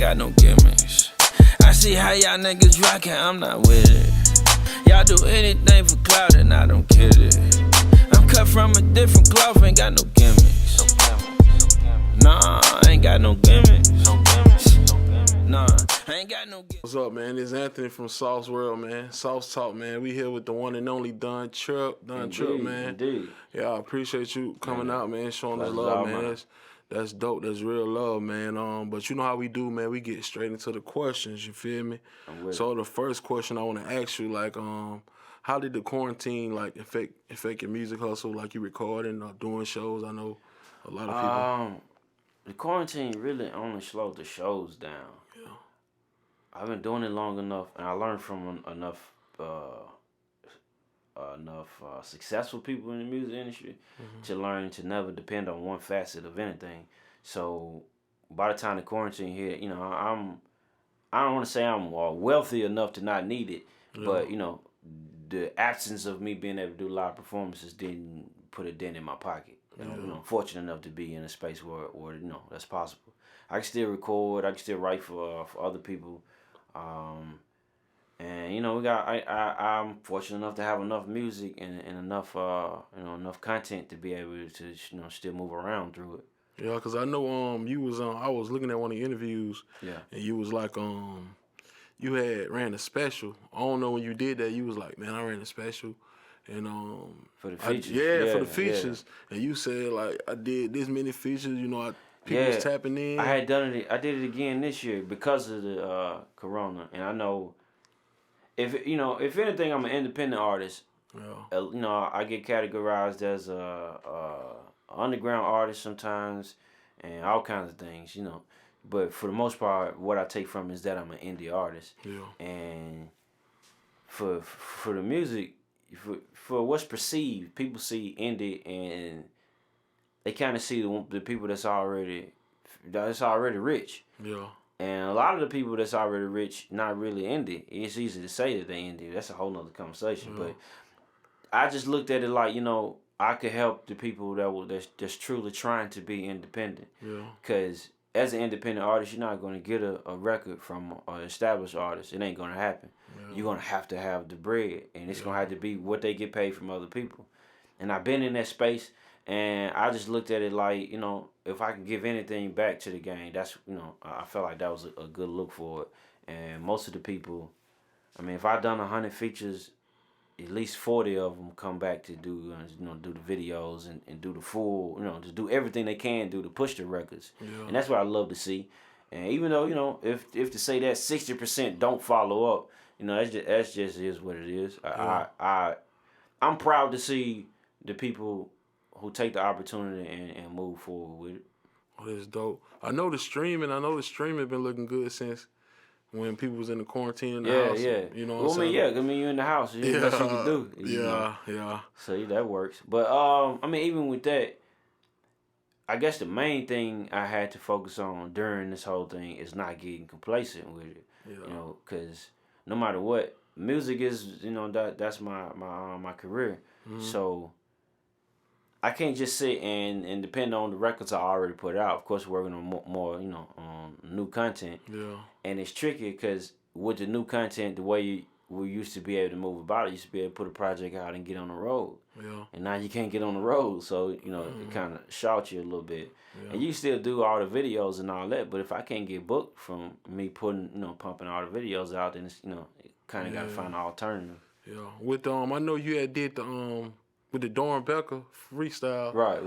ain't got no gimmicks. I see how y'all niggas rockin', I'm not with it. Y'all do anything for clout and I don't get it. I'm cut from a different cloth, ain't got no gimmicks. Nah, I ain't got no gimmicks. Nah, I ain't got no gimmicks. What's up, man? This is Anthony from Sauce World, man. Sauce Talk, man. We here with the one and only Don Trip, man. Indeed. Yeah, I appreciate you coming out, man, showing us love, man. That's dope. That's real love, man. But you know how we do, man. We get straight into the questions. You feel me? So the first question I want to ask you, like, how did the quarantine like affect your music hustle? Like you recording or doing shows? I know a lot of people. The quarantine really only slowed the shows down. Yeah. I've been doing it long enough, and I learned from enough successful people in the music industry to learn to never depend on one facet of anything. So by the time the quarantine hit, you know, I don't want to say I'm wealthy enough to not need it, but you know, the absence of me being able to do live performances didn't put a dent in my pocket. You know, I'm fortunate enough to be in a space where you know that's possible. I can still record. I can still write for other people. And you know, I'm fortunate enough to have enough music and enough enough content to be able to still move around through it. Yeah, cause I know you was I was looking at one of the interviews. Yeah. And you was like you had ran a special. I don't know when you did that. You was like, man, I ran a special. And for the features. For the features. Yeah. And you said like I did this many features. You know, people was tapping in. I had done it. I did it again this year because of the corona. And I know if anything, I'm an independent artist. Yeah. You know, I get categorized as a underground artist sometimes, and all kinds of things. You know, but for the most part, what I take from is that I'm an indie artist. Yeah. And for the music. For what's perceived, people see indie and they kind of see the people that's already rich. Yeah. And a lot of the people that's already rich, not really indie. It's easy to say that they indie. That's a whole nother conversation. Yeah. But I just looked at it like, you know, I could help the people that's truly trying to be independent. Yeah. Because as an independent artist, you're not going to get a record from an established artist. It ain't going to happen. Yeah. You're going to have the bread, and it's going to have to be what they get paid from other people. And I've been in that space, and I just looked at it like, you know, if I can give anything back to the game, that's, you know, I felt like that was a good look for it. And most of the people, I mean, if I'd done 100 features, at least 40 of them come back to do do the videos and do the full, to do everything they can do to push the records. Yeah. And that's what I love to see. And even though, if to say that 60% don't follow up, that's just is what it is. Yeah. I'm proud to see the people who take the opportunity and move forward with it. Oh, that's dope. I know the streaming been looking good since when people was in the quarantine in the house. Yeah. You know what I'm saying? I mean, you're in the house. That's what you can do. Yeah. So that works. But, I mean, even with that, I guess the main thing I had to focus on during this whole thing is not getting complacent with it. Yeah. Because no matter what, music is, that's my career. Mm-hmm. So I can't just sit and depend on the records I already put out. Of course, working on more on new content. Yeah. And it's tricky because with the new content, the way we used to be able to move about it, used to be able to put a project out and get on the road. Yeah. And now you can't get on the road, so it kind of shouts you a little bit. Yeah. And you still do all the videos and all that, but if I can't get booked from me pumping all the videos out, then it's kind of got to find an alternative. Yeah. With I know you had did the with the Dorn Becker freestyle. Right.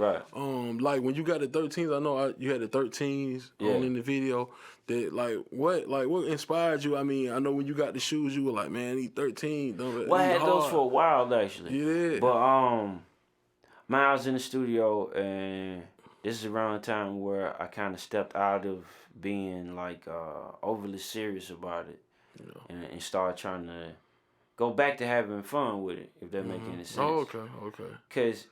Like when you got the 13s, I know you had the 13s on in the video. That what inspired you? I mean, I know when you got the shoes, you were like, man, these 13. Well, I had those for a while actually. Yeah. But I was in the studio, and this is around the time where I kind of stepped out of being like overly serious about it, and started trying to go back to having fun with it, if that makes any sense. Oh, okay. Because,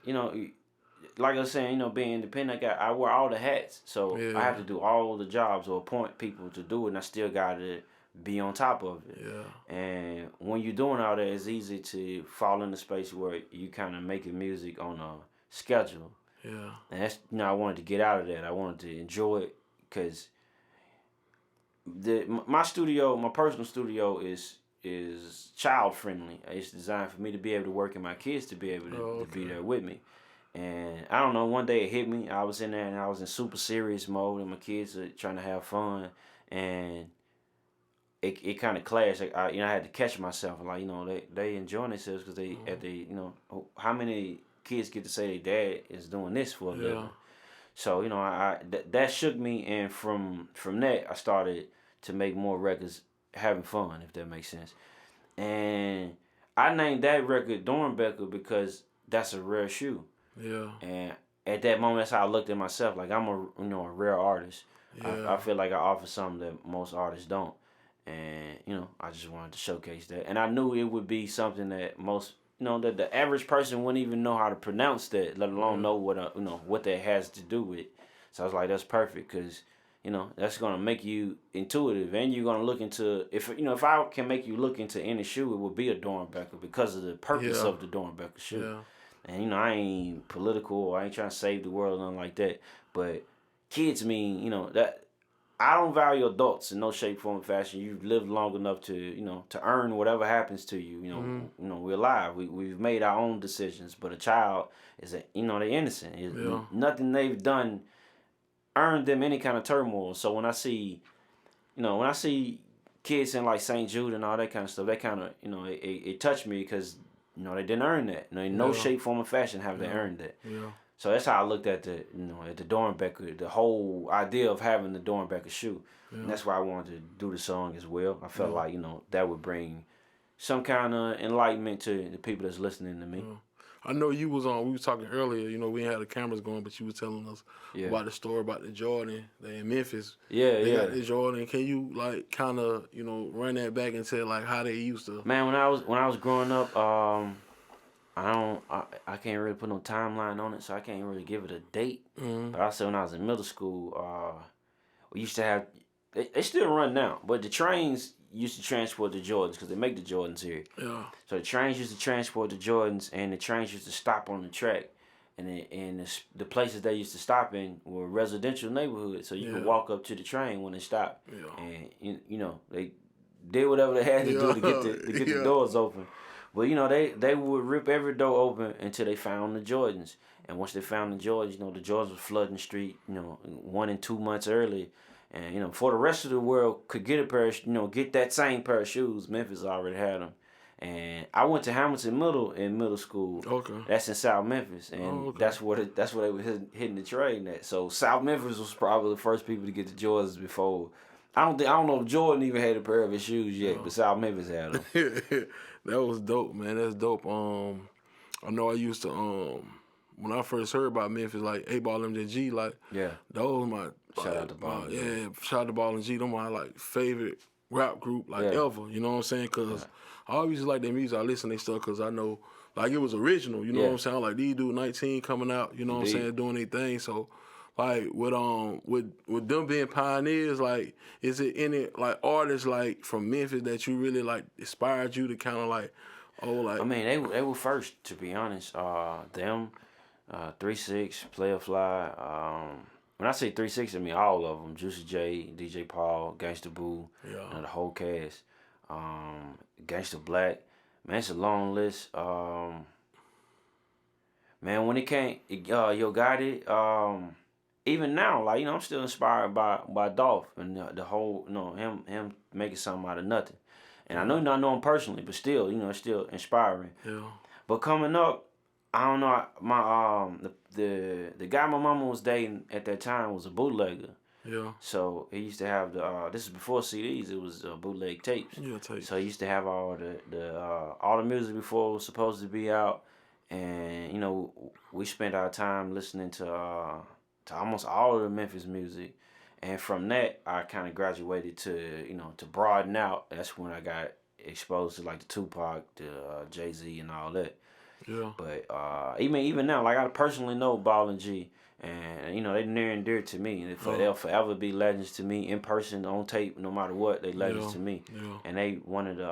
like I was saying, being independent, I wear all the hats. So I have to do all the jobs or appoint people to do it, and I still got to be on top of it. Yeah. And when you're doing all that, it's easy to fall in the space where you kind of making music on a schedule. Yeah. And that's, I wanted to get out of that. I wanted to enjoy it because my studio, my personal studio is child friendly. It's designed for me to be able to work and my kids to be able to be there with me. And I don't know, one day it hit me. I was in there and I was in super serious mode, and my kids are trying to have fun, and it kind of clashed. Like, I had to catch myself. Like, they enjoying themselves because how many kids get to say their dad is doing this for a living? So that shook me, and from that I started to make more records, having fun, if that makes sense. And I named that record Dornbecker because that's a rare shoe. Yeah. And at that moment, that's how I looked at myself. Like, I'm a rare artist. I feel like I offer something that most artists don't. And, I just wanted to showcase that. And I knew it would be something that most, that the average person wouldn't even know how to pronounce that, let alone know what that has to do with. So I was like, that's perfect, because, that's going to make you intuitive, and you're going to look into, if I can make you look into any shoe, it would be a Dornbecker because of the purpose of the Dornbecker shoe. Yeah. And, I ain't political, or I ain't trying to save the world, nothing like that. But kids mean, that I don't value adults in no shape, form, or fashion. You've lived long enough to, to earn whatever happens to you. We're alive. We've made our own decisions. But a child is, they're innocent. Nothing they've done earned them any kind of turmoil. So when I see, kids in like St. Jude and all that kind of stuff, that kind of, it touched me because, they didn't earn that. In no shape, form, or fashion have they earned that. Yeah. So that's how I looked at the Dornbecker, the whole idea of having the Dornbecker shoe. Yeah. And that's why I wanted to do the song as well. I felt like, that would bring some kind of enlightenment to the people that's listening to me. Yeah. I know you was on, we was talking earlier, we ain't had the cameras going, but you was telling us about the story about the Jordan. They in Memphis. They got the Jordan. Can you kind of, run that back and tell how they used to? Man, when I was growing up, I can't really put no timeline on it, so I can't really give it a date. Mm-hmm. But I said when I was in middle school, we used to have, they still run now, but the trains used to transport the Jordans because they make the Jordans here. Yeah. So the trains used to transport the Jordans, and the trains used to stop on the track. And the places they used to stop in were residential neighborhoods, so you could walk up to the train when it stopped. Yeah. And, they did whatever they had to do to get the doors open. But, they would rip every door open until they found the Jordans. And once they found the Jordans, the Jordans was flooding the street, 1 and 2 months early. And, before the rest of the world could get a pair of, get that same pair of shoes, Memphis already had them. And I went to Hamilton Middle in middle school. Okay. That's in South Memphis. And that's where they were hitting the train at. So South Memphis was probably the first people to get the Jordans before. I don't know if Jordan even had a pair of his shoes yet, but South Memphis had them. That was dope, man. That's dope. I know I used to when I first heard about Memphis, like 8Ball MJG, those my shout out to Ball. Shout out to Ball and G. Them my favorite rap group ever. You know what I'm saying? Cause I always like their music. I listen to their stuff because I know it was original. You know what I'm saying? Like these dudes 19 coming out. You know what I'm saying? Doing their thing. So. With them being pioneers, is it any artists from Memphis that you really inspired you to kind of I mean, they were first, to be honest. Them, 3-6, Player Fly. When I say 3-6, I mean all of them. Juicy J, DJ Paul, Gangsta Boo, the whole cast. Gangsta Black. Man, it's a long list. Man, when it came, Yo Gotti, even now, I'm still inspired by Dolph and the whole, him making something out of nothing. And I know you don't know him personally, but still, it's still inspiring. Yeah. But coming up, I don't know, the guy my mama was dating at that time was a bootlegger. Yeah. So he used to have this is before CDs, it was bootleg tapes. Yeah, tapes. So he used to have all the music before it was supposed to be out, and we spent our time listening to almost all of the Memphis music, and from that I kind of graduated to broaden out. That's when I got exposed to the Tupac, the Jay-Z and all that. Yeah. But even now, I personally know Ball and G, and they near and dear to me. They'll forever be legends to me in person, on tape, no matter what. They legends to me. Yeah. And they one of the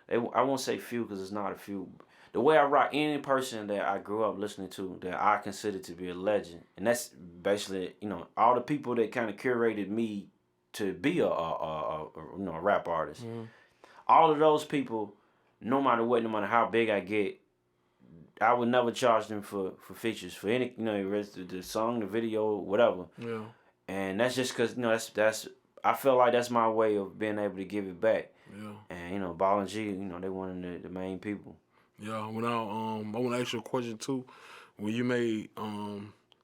I won't say few because it's not a few. The way I rock, any person that I grew up listening to that I consider to be a legend, and that's basically all the people that kind of curated me to be a rap artist. All of those people, no matter what, no matter how big I get, I would never charge them for features, for any, the song, the video, whatever. Yeah. And that's just because, that's I feel like that's my way of being able to give it back. Yeah. And, Ball and G, they one of the main people. Yeah, when I want to ask you a question too. When you made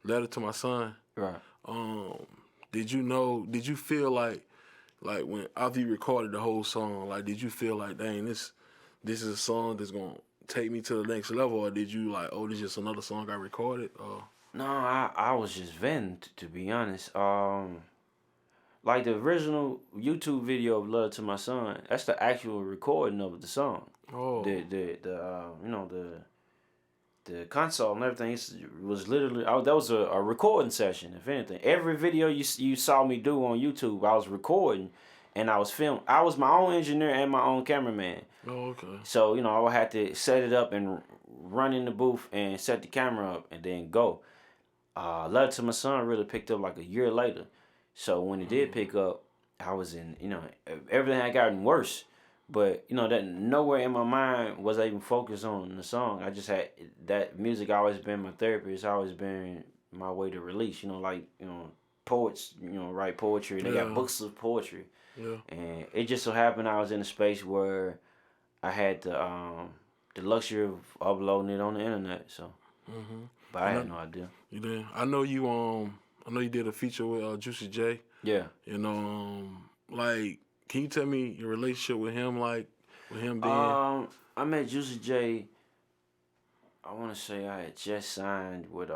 Letter to My Son, Right. did you feel like when after you recorded the whole song, like did you feel like, dang, this is a song that's gonna take me to the next level, or did you like, oh, this is just another song I recorded? No, I was just venting, to be honest. Like the original YouTube video of Love to My Son, that's the actual recording of the song. Oh. The console and everything was literally, that was a recording session, if anything. Every video you saw me do on YouTube, I was recording and I was filming. I was my own engineer and my own cameraman. Oh, okay. So, I would have to set it up and run in the booth and set the camera up and then go. Love to My Son really picked up like a year later. So when it did pick up, I was in, everything had gotten worse. But, that nowhere in my mind was I even focused on the song. I just had that music always been my therapy. It's always been my way to release, poets, write poetry. They got books of poetry. Yeah. And it just so happened I was in a space where I had the luxury of uploading it on the internet. So, but I had no idea. You did. I know you did a feature with Juicy J. Yeah. Can you tell me your relationship with him, like with him being? I met Juicy J. I want to say I had just signed with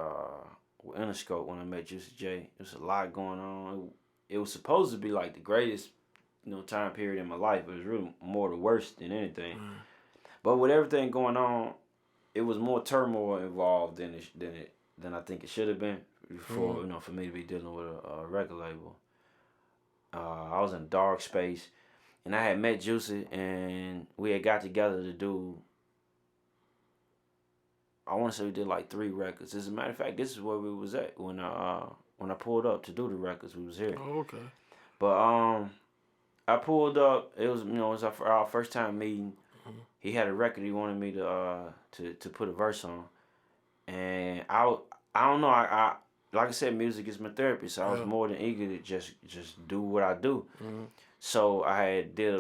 Interscope when I met Juicy J. There was a lot going on. It was supposed to be like the greatest, time period in my life. It was really more the worst than anything. But with everything going on, it was more turmoil involved than I think it should have been for for me to be dealing with a record label. I was in a dark space, and I had met Juicy, and we had got together to do, I want to say we did like 3 records. As a matter of fact, this is where we was at when I pulled up to do the records. We was here. Oh, okay. But I pulled up. It was our first time meeting. He had a record he wanted me to put a verse on, and I don't know. I like I said, music is my therapy, so I was more than eager to just do what I do. So I had did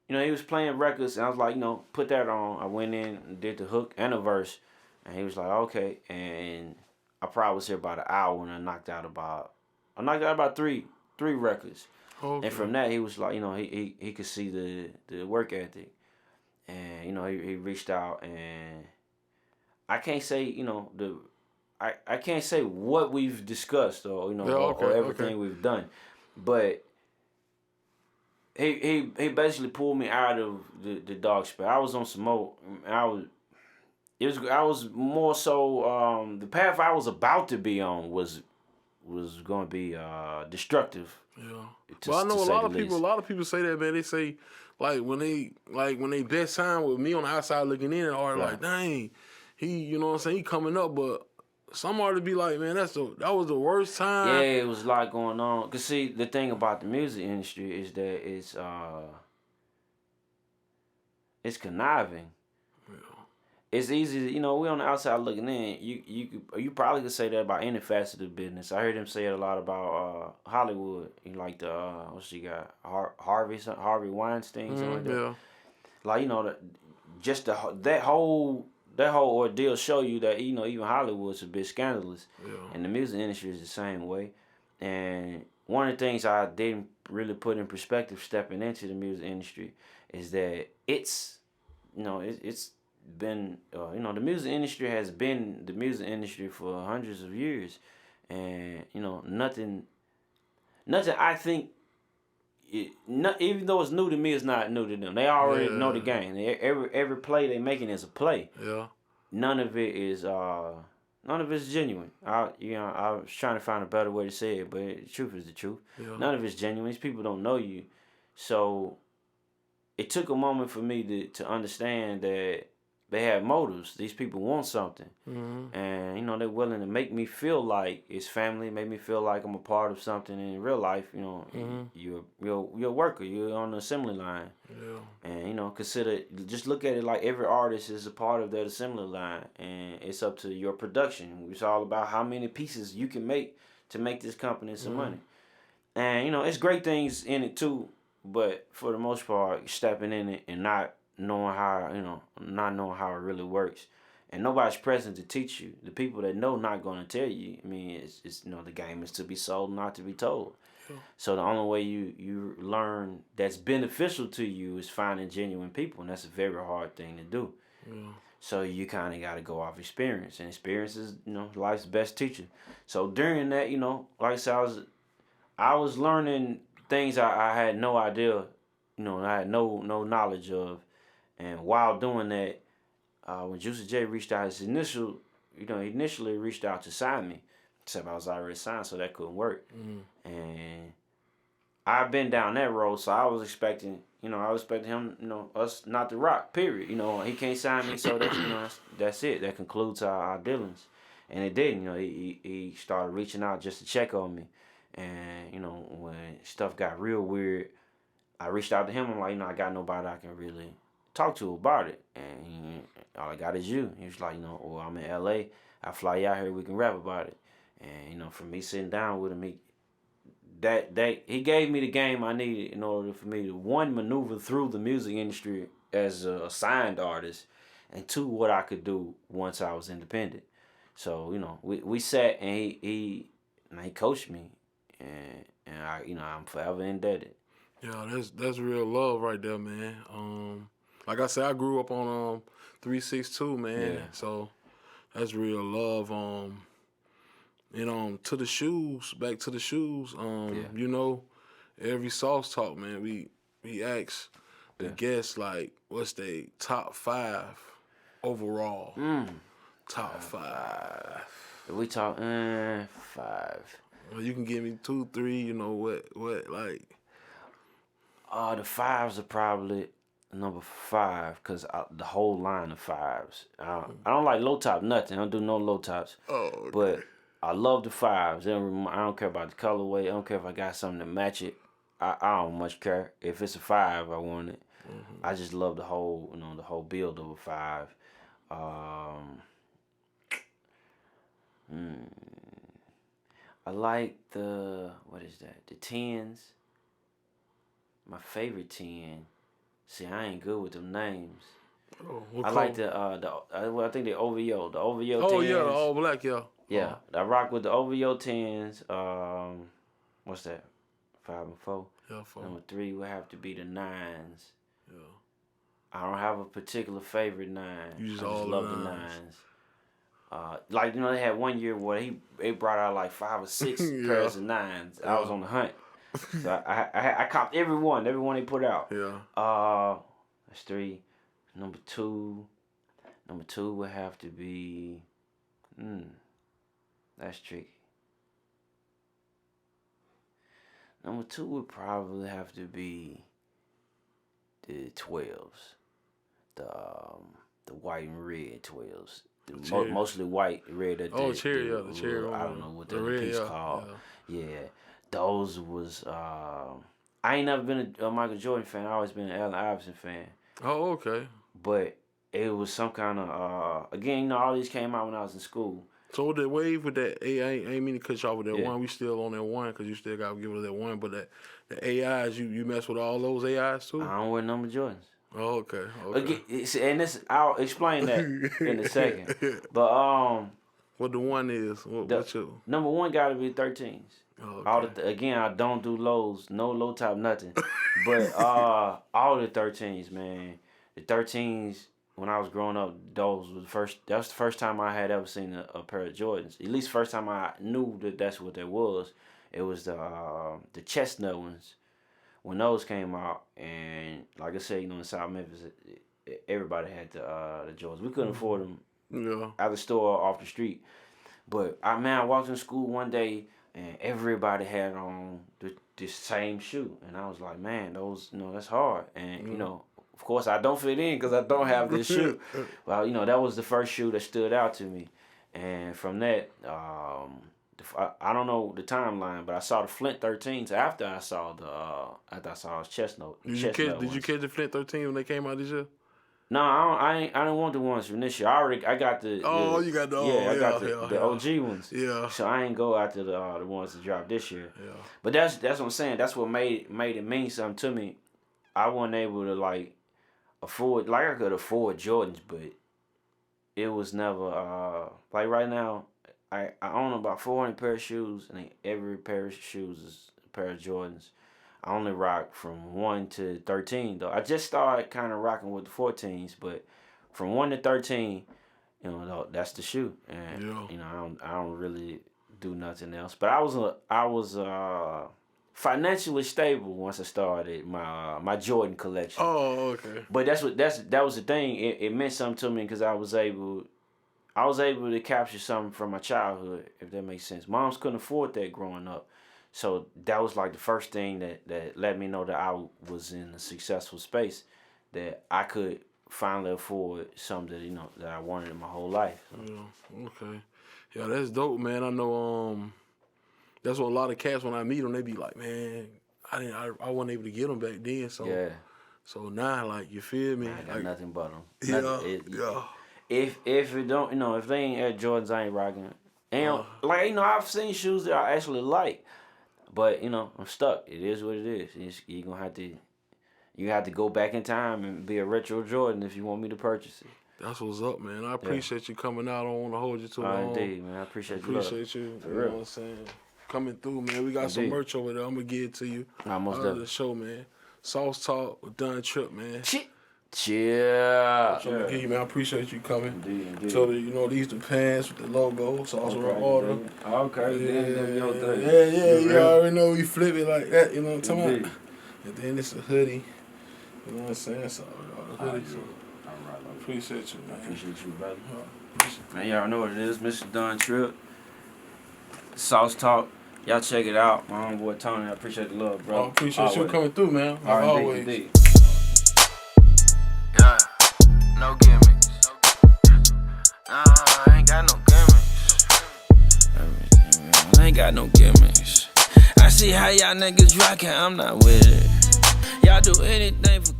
he was playing records, and I was like, put that on. I went in and did the hook and a verse, and he was like, okay. And I probably was here about an hour, and I knocked out about 3 records. Okay. And from that, he was like, he could see the work ethic, and he reached out, and I can't say I can't say what we've discussed or or everything we've done, but he basically pulled me out of the dog spell. I was on some more. I was more so the path I was about to be on was going to be destructive. Yeah. Well, I know a lot of people say that, man. They say when they best time with me on the outside looking in, or like, dang, he, he coming up, but some artists be like, man, that was the worst time. Yeah, it was a lot going on. Cause see, the thing about the music industry is that it's conniving. Yeah. It's easy, we on the outside looking in. You probably could say that about any facet of business. I heard him say it a lot about Hollywood. He like what she got, Harvey Weinstein, something like that. Like that whole ordeal show you that even Hollywood's a bit scandalous, and the music industry is the same way. And one of the things I didn't really put in perspective stepping into the music industry is that it's been the music industry has been the music industry for hundreds of years, and nothing I think. Even though it's new to me, it's not new to them. They already know the game. Every play they making is a play. Yeah. None of it is genuine. I was trying to find a better way to say it, but the truth is the truth. Yeah. None of it's genuine. These people don't know you, so it took a moment for me to understand that they have motives. These people want something, and you know they're willing to make me feel like it's family, make me feel like I'm a part of something. In real life, you know, you're a worker, you're on the assembly line, and you know just look at it like every artist is a part of that assembly line, and it's up to your production. It's all about how many pieces you can make to make this company some money, and you know it's great things in it too, but for the most part, stepping in it and not knowing how it really works, and nobody's present to teach you. The people that know not going to tell you. I mean, it's you know the game is to be sold, not to be told. So the only way you learn that's beneficial to you is finding genuine people, and that's a very hard thing to do. So you kind of got to go off experience, and experience is you know life's best teacher. So during that, you know, like I said, I was learning things I had no idea, you know, I had no knowledge of. And while doing that, when Juicy J reached out, he initially reached out to sign me, except I was already signed, so that couldn't work. And I've been down that road, so I was expecting him, you know, us not to rock, period. You know, he can't sign me, so that's, you know, that's it. That concludes our dealings. And it didn't, you know, he started reaching out just to check on me. And, you know, when stuff got real weird, I reached out to him. I'm like, you know, I got nobody I can really talk to about it, and all I got is you. He was like, you know, well, I'm in LA, I fly you out here, we can rap about it. And you know, for me sitting down with him, he gave me the game I needed in order for me to, one, maneuver through the music industry as a signed artist, and two, what I could do once I was independent. So you know, we sat and he coached me, and I, you know, I'm forever indebted. Yeah, that's real love right there, man. Like I said, I grew up on 362, man. Yeah. So that's real love. You know, to the shoes, back to the shoes. You know, every Sauce Talk, man, we ask the guests like, what's their top 5 overall? Top 5. If we talk 5. Well, you can give me 2, 3. You know what like. The 5s are probably number 5, because the whole line of 5s. I don't like low top nothing. I don't do no low tops. Oh, okay. But I love the 5s. I don't care about the colorway. I don't care if I got something to match it. I don't much care. If it's a 5, I want it. I just love the whole build of a 5. I like the 10s. My favorite 10. See, I ain't good with them names. I like I think the OVO. The OVO 10s. Oh, yeah, the all black, yeah. Yeah, I rock with the OVO 10s. What's that? 5 and 4. Yeah, 4. Number 3 would have to be the 9s. Yeah. I don't have a particular favorite 9. You just I all love the 9s. Like, you know, they had one year where they brought out like 5 or 6 pairs of 9s. I was on the hunt. So I copped every one they put out. Yeah. That's 3. Number 2 would have to be. That's tricky. Number 2 would probably have to be the 12s, the white and red 12s. Mostly white, red. Cherry, the cherry. I don't know what the piece called. Yeah. Those was I ain't never been a Michael Jordan fan. I always been an Allen Iverson fan. Oh, okay. But it was some kind of again, you know, all these came out when I was in school. So the wave with that, I ain't mean to cut you off with that 1. We still on that 1 because you still got to give us that 1. But the AIs, you mess with all those AIs too? I don't wear number Jordans. Oh, okay. Again, and I'll explain that in a second. But what the 1 is? What you? Number 1 got to be 13s. Oh, okay. Again, I don't do lows, no low top, nothing. But all the 13s, man. The 13s, when I was growing up, those were that was the first time I had ever seen a pair of Jordans. At least first time I knew that's what that was. It was the chestnut ones. When those came out, and like I said, you know, in South Memphis, everybody had the Jordans. We couldn't afford them out the store or off the street. But I walked in school one day, and everybody had on this same shoe, and I was like, man, those, you know, that's hard. And you know, of course, I don't fit in because I don't have this shoe. Well, you know, that was the first shoe that stood out to me. And from that, I don't know the timeline, but I saw the Flint 13s after I saw his chest note. Did you catch the Flint 13 when they came out this year? No, I didn't want the ones from this year. I got the. Oh, you got the. I got the OG ones. Yeah. So I ain't go after the ones that dropped this year. Yeah. But that's what I'm saying. That's what made it mean something to me. I wasn't able to like afford, like I could afford Jordans, but it was never like right now. I own about 400 pair of shoes, and every pair of shoes is a pair of Jordans. I only rock from 1 to 13 though. I just started kind of rocking with the 14s, but from 1 to 13, you know, that's the shoe, and you know, I don't really do nothing else. But I was financially stable once I started my Jordan collection. Oh, okay. But that was the thing. It meant something to me because I was able to capture something from my childhood, if that makes sense. Moms couldn't afford that growing up. So that was like the first thing that let me know that I was in a successful space, that I could finally afford something that, you know, that I wanted in my whole life. So. Yeah, okay. Yeah, that's dope, man. I know that's what a lot of cats, when I meet them, they be like, man, I wasn't able to get them back then. So yeah. So now, like, you feel me? I got like, nothing but them. Yeah. If it don't, you know, if they ain't Air Jordans, I ain't rocking. And like, you know, I've seen shoes that I actually like. But, you know, I'm stuck. It is what it is. You're going to have to go back in time and be a retro Jordan if you want me to purchase it. That's what's up, man. I appreciate you coming out. I don't want to hold you too long. Indeed, man. I appreciate you. You know what I'm saying? Coming through, man. We got some merch over there. I'm going to give it to you. Almost done. The show, man. Sauce Talk with Dun Trip, man. Cheer. So give you, man. I appreciate you coming. Indeed. So, you know, these the pants with the logo. Sauce order. Okay. You already know we flip it like that. You know what I'm talking about? And then it's a hoodie. You know what I'm saying? So, hoodie. I appreciate you, man. I appreciate you, brother. Man, y'all know what it is. Mr. Dun Trip. Sauce Talk. Y'all check it out. My homeboy Tony. I appreciate the love, bro. I appreciate you coming through, man. Always. Indeed. Yeah, no gimmicks. Nah, I ain't got no gimmicks. I ain't got no gimmicks. I see how y'all niggas rockin', I'm not with it. Y'all do anything for